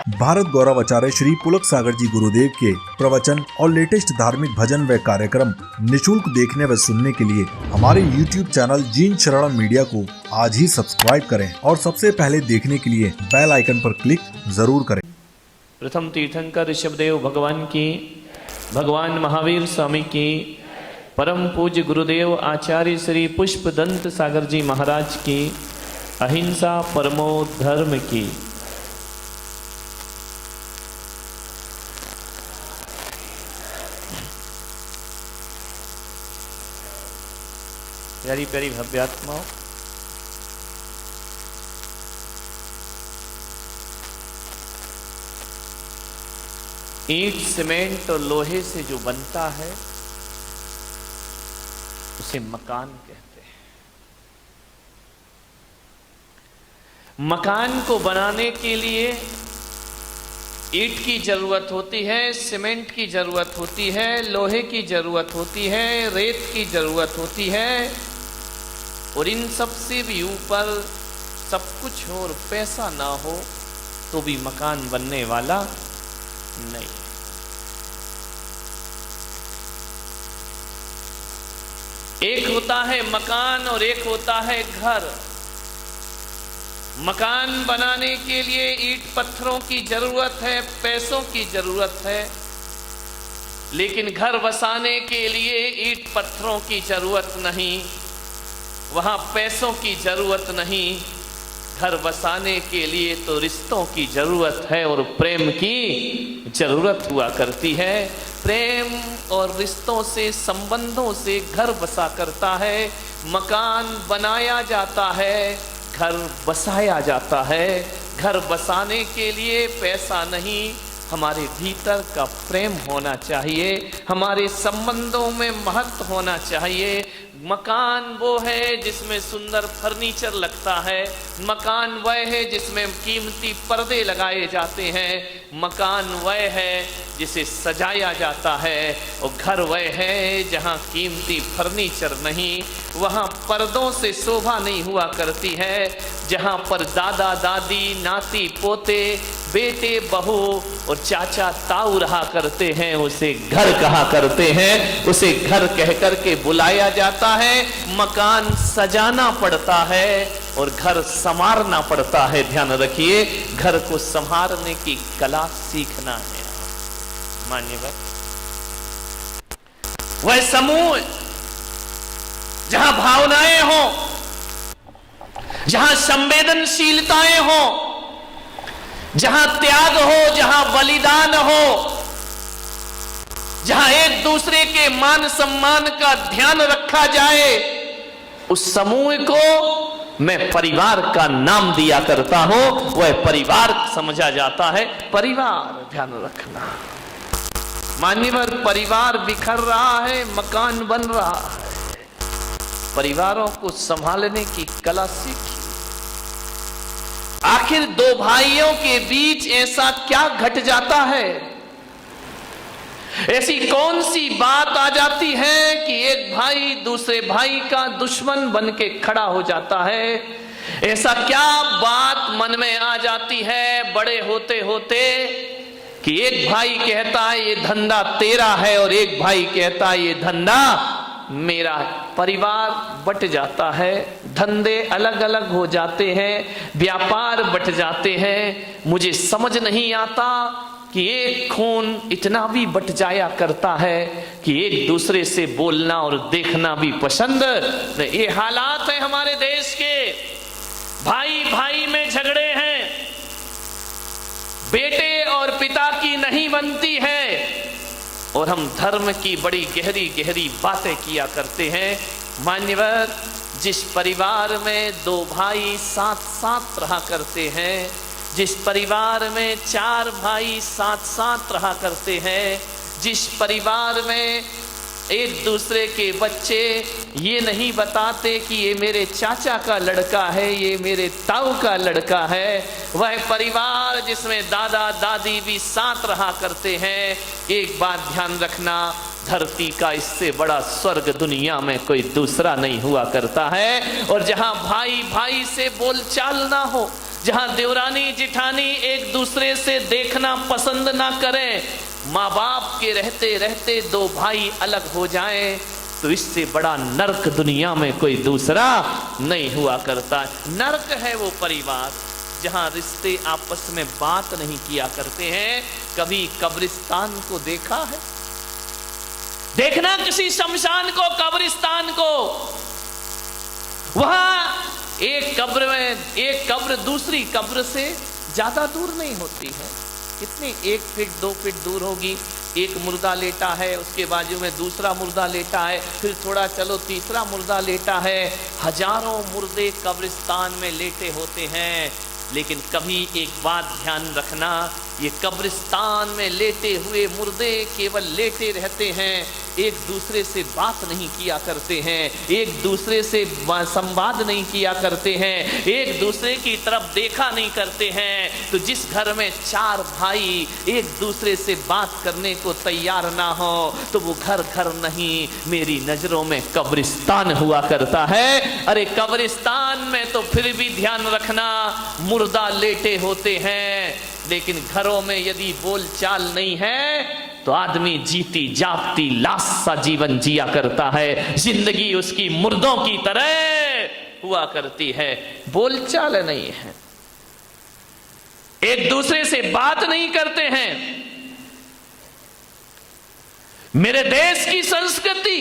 भारत गौरव आचार्य श्री पुलक सागर जी गुरुदेव के प्रवचन और लेटेस्ट धार्मिक भजन व कार्यक्रम निशुल्क देखने व सुनने के लिए हमारे YouTube चैनल जीन शरणम मीडिया को आज ही सब्सक्राइब करें और सबसे पहले देखने के लिए बेल आइकन पर क्लिक जरूर करें। प्रथम तीर्थंकर ऋषभदेव भगवान की, भगवान महावीर स्वामी की, परम पूज्य गुरुदेव आचार्य श्री पुष्पदंत सागर जी महाराज की, अहिंसा परमो धर्म की। प्यारी प्यारी भव्यात्माओं, ईंट सीमेंट और लोहे से जो बनता है उसे मकान कहते हैं। मकान को बनाने के लिए ईंट की जरूरत होती है, सीमेंट की जरूरत होती है, लोहे की जरूरत होती है, रेत की जरूरत होती है, और इन सब से भी ऊपर सब कुछ हो और पैसा ना हो तो भी मकान बनने वाला नहीं। एक होता है मकान और एक होता है घर। मकान बनाने के लिए ईंट पत्थरों की जरूरत है, पैसों की जरूरत है, लेकिन घर बसाने के लिए ईंट पत्थरों की जरूरत नहीं, वहां पैसों की जरूरत नहीं। घर बसाने के लिए तो रिश्तों की जरूरत है और प्रेम की जरूरत हुआ करती है। प्रेम और रिश्तों से, संबंधों से घर बसा करता है, मकान बनाया जाता है, घर बसाया जाता है। घर बसाने के लिए पैसा नहीं, हमारे भीतर का प्रेम होना चाहिए, हमारे संबंधों में महत्व होना चाहिए। मकान वो है जिसमें सुंदर फर्नीचर लगता है, मकान वह है जिसमें कीमती पर्दे लगाए जाते हैं, मकान वह है जिसे सजाया जाता है, और घर वह है जहाँ कीमती फर्नीचर नहीं, वहाँ पर्दों से शोभा नहीं हुआ करती है। जहाँ पर दादा दादी, नाती पोते, बेटे बहू और चाचा ताऊ रहा करते हैं, उसे घर कहा करते हैं, उसे घर कह करके बुलाया जाता है। मकान सजाना पड़ता है और घर संवारना पड़ता है। ध्यान रखिए, घर को संवारने की कला सीखना है। मान्यवर, वह समूह जहां भावनाएं हो, जहां संवेदनशीलताएं हो, जहां त्याग हो, जहां बलिदान हो, जहां एक दूसरे के मान सम्मान का ध्यान रखा जाए, उस समूह को मैं परिवार का नाम दिया करता हूं। वह परिवार समझा जाता है। परिवार, ध्यान रखना मान्यवर, परिवार बिखर रहा है, मकान बन रहा है। परिवारों को संभालने की कला सीखिए। आखिर दो भाइयों के बीच ऐसा क्या घट जाता है, ऐसी कौन सी बात आ जाती है कि एक भाई दूसरे भाई का दुश्मन बन के खड़ा हो जाता है? ऐसा क्या बात मन में आ जाती है बड़े होते होते कि एक भाई कहता है ये धंधा तेरा है और एक भाई कहता है ये धंधा मेरा? परिवार बट जाता है, धंधे अलग अलग हो जाते हैं, व्यापार बट जाते हैं। मुझे समझ नहीं आता कि एक खून इतना भी बट जाया करता है कि एक दूसरे से बोलना और देखना भी पसंद नहीं। ये हालात है हमारे देश के। भाई भाई में झगड़े हैं, बेटे और पिता की नहीं बनती है, और हम धर्म की बड़ी गहरी गहरी बातें किया करते हैं। मान्यवर, जिस परिवार में दो भाई साथ साथ रहा करते हैं, जिस परिवार में चार भाई साथ साथ रहा करते हैं, जिस परिवार में एक दूसरे के बच्चे ये नहीं बताते कि ये मेरे चाचा का लड़का है, ये मेरे ताऊ का लड़का है, वह परिवार जिसमें दादा दादी भी साथ रहा करते हैं। एक बात ध्यान रखना, धरती का इससे बड़ा स्वर्ग दुनिया में कोई दूसरा नहीं हुआ करता है। और जहां भाई भाई से बोलचाल ना हो, जहां देवरानी जिठानी एक दूसरे से देखना पसंद ना करें, माँ बाप के रहते रहते दो भाई अलग हो जाएं, तो इससे बड़ा नरक दुनिया में कोई दूसरा नहीं हुआ करता। नरक है वो परिवार जहां रिश्ते आपस में बात नहीं किया करते हैं। कभी कब्रिस्तान को देखा है? देखना किसी शमशान को, कब्रिस्तान को, वहां एक कब्र में एक कब्र दूसरी कब्र से ज्यादा दूर नहीं होती है। कितनी 1 फीट 2 फीट दूर होगी। एक मुर्दा लेटा है, उसके बाजू में दूसरा मुर्दा लेटा है, फिर थोड़ा चलो तीसरा मुर्दा लेटा है। हजारों मुर्दे कब्रिस्तान में लेटे होते हैं। लेकिन कभी एक बात ध्यान रखना, ये कब्रिस्तान में लेटे हुए मुर्दे केवल लेटे रहते हैं, एक दूसरे से बात नहीं किया करते हैं, एक दूसरे से संवाद नहीं किया करते हैं, एक दूसरे की तरफ देखा नहीं करते हैं। तो जिस घर में 4 भाई एक दूसरे से बात करने को तैयार ना हो, तो वो घर घर नहीं, मेरी नजरों में कब्रिस्तान हुआ करता है। अरे कब्रिस्तान में तो फिर भी ध्यान रखना, मुर्दा लेटे होते हैं, लेकिन घरों में यदि बोलचाल नहीं है तो आदमी जीती जागती लाश सा जीवन जिया करता है। जिंदगी उसकी मुर्दों की तरह हुआ करती है, बोलचाल नहीं है, एक दूसरे से बात नहीं करते हैं। मेरे देश की संस्कृति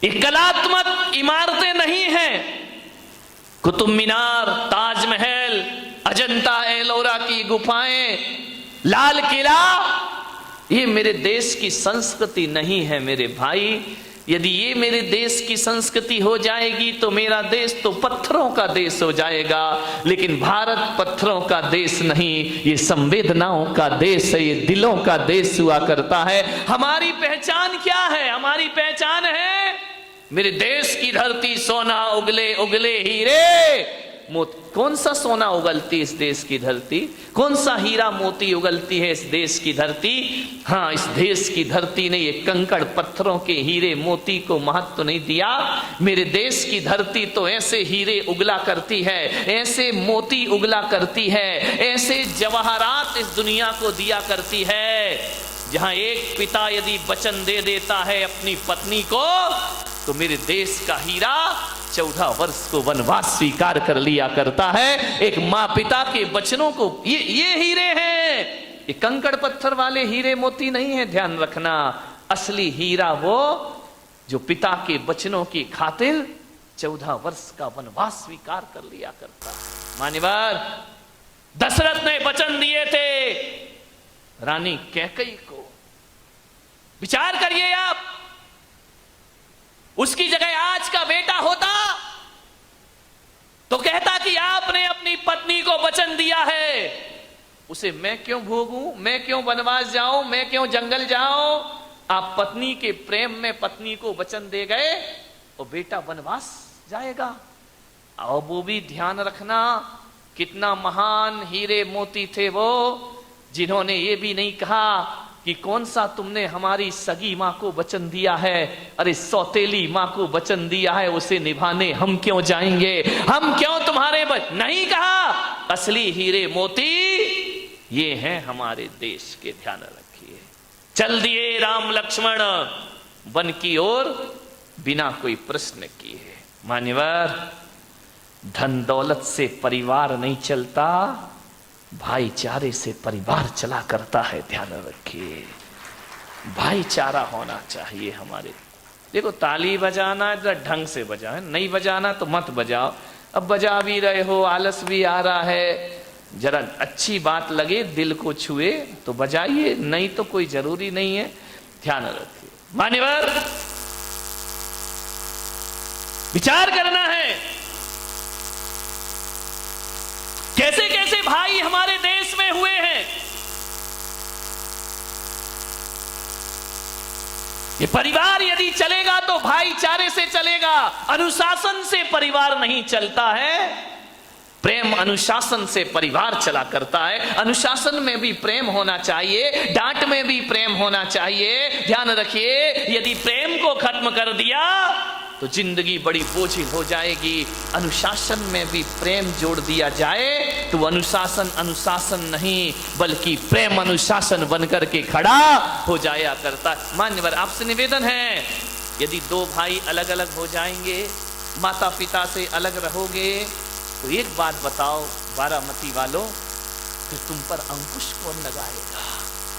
एक कलात्मक इमारतें नहीं हैं, कुतुब मीनार, ताजमहल, अजंता एलोरा की गुफाएं, लाल किला, ये मेरे देश की संस्कृति नहीं है मेरे भाई। यदि ये मेरे देश की संस्कृति हो जाएगी तो मेरा देश तो पत्थरों का देश हो जाएगा। लेकिन भारत पत्थरों का देश नहीं, ये संवेदनाओं का देश है, ये दिलों का देश हुआ करता है। हमारी पहचान क्या है? हमारी पहचान है मेरे देश की धरती सोना उगले उगले हीरे मोती। कौन सा सोना उगलती है इस देश की धरती? कौन सा हीरा मोती उगलती है इस देश की धरती? हाँ, इस देश की धरती ने ये कंकड़ पत्थरों के हीरे मोती को महत्व नहीं दिया। मेरे देश की धरती तो ऐसे हीरे उगला करती है, ऐसे मोती उगला करती है, ऐसे जवाहरात इस दुनिया को दिया करती है, जहां एक पिता यदि वचन दे देता है अपनी पत्नी को, तो मेरे देश का हीरा 14 वर्ष को वनवास स्वीकार कर लिया करता है। एक माँ पिता के वचनों को, ये हीरे हैं, ये कंकड़ पत्थर वाले हीरे मोती नहीं है। ध्यान रखना, असली हीरा वो जो पिता के वचनों की खातिर 14 वर्ष का वनवास स्वीकार कर लिया करता है। मान्यवर, दशरथ ने वचन दिए थे रानी कैकेयी को। विचार करिए आप, उसकी जगह आज का बेटा होता तो कहता कि आपने अपनी पत्नी को वचन दिया है, उसे मैं क्यों भोगूं, मैं क्यों वनवास जाऊं, मैं क्यों जंगल जाऊं। आप पत्नी के प्रेम में पत्नी को वचन दे गए और बेटा वनवास जाएगा। और वो भी ध्यान रखना, कितना महान हीरे मोती थे वो, जिन्होंने ये भी नहीं कहा कि कौन सा तुमने हमारी सगी मां को वचन दिया है, अरे सौतेली मां को वचन दिया है, उसे निभाने हम क्यों जाएंगे, हम क्यों तुम्हारे नहीं कहा। असली हीरे मोती ये हैं हमारे देश के, ध्यान रखिए। चल दिए राम लक्ष्मण वन की ओर बिना कोई प्रश्न किए। मान्यवर, धन दौलत से परिवार नहीं चलता, भाईचारे से परिवार चला करता है। ध्यान रखिए, भाईचारा होना चाहिए हमारे। देखो, ताली बजाना है ढंग से बजाओ, नहीं बजाना तो मत बजाओ। अब बजा भी रहे हो, आलस भी आ रहा है, जरा अच्छी बात लगे, दिल को छुए तो बजाइए, नहीं तो कोई जरूरी नहीं है। ध्यान रखिए मान्यवर, विचार करना है कैसे कैसे भाई हमारे देश में हुए हैं। ये परिवार यदि चलेगा तो भाईचारे से चलेगा, अनुशासन से परिवार नहीं चलता है। प्रेम अनुशासन से परिवार चला करता है। अनुशासन में भी प्रेम होना चाहिए, डांट में भी प्रेम होना चाहिए। ध्यान रखिए, यदि प्रेम को खत्म कर दिया तो जिंदगी बड़ी बोझिल हो जाएगी। अनुशासन में भी प्रेम जोड़ दिया जाए तो अनुशासन अनुशासन नहीं बल्कि प्रेम अनुशासन बनकर के खड़ा हो जाया करता है। मान्यवर, आपसे निवेदन है, यदि दो भाई अलग अलग हो जाएंगे, माता पिता से अलग रहोगे, तो एक बात बताओ बारामती वालों, कि तुम पर अंकुश कौन लगाएगा?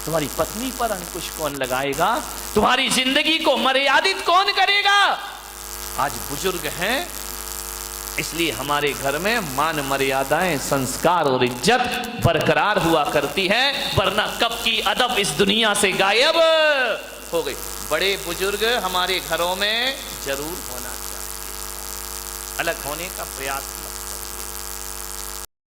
तुम्हारी पत्नी पर अंकुश कौन लगाएगा? तुम्हारी जिंदगी को मर्यादित कौन करेगा? आज बुजुर्ग हैं, इसलिए हमारे घर में मान मर्यादाएं, संस्कार और इज्जत बरकरार हुआ करती है, वरना कब की अदब इस दुनिया से गायब हो गई। बड़े बुजुर्ग हमारे घरों में जरूर होना चाहिए, अलग होने का प्रयास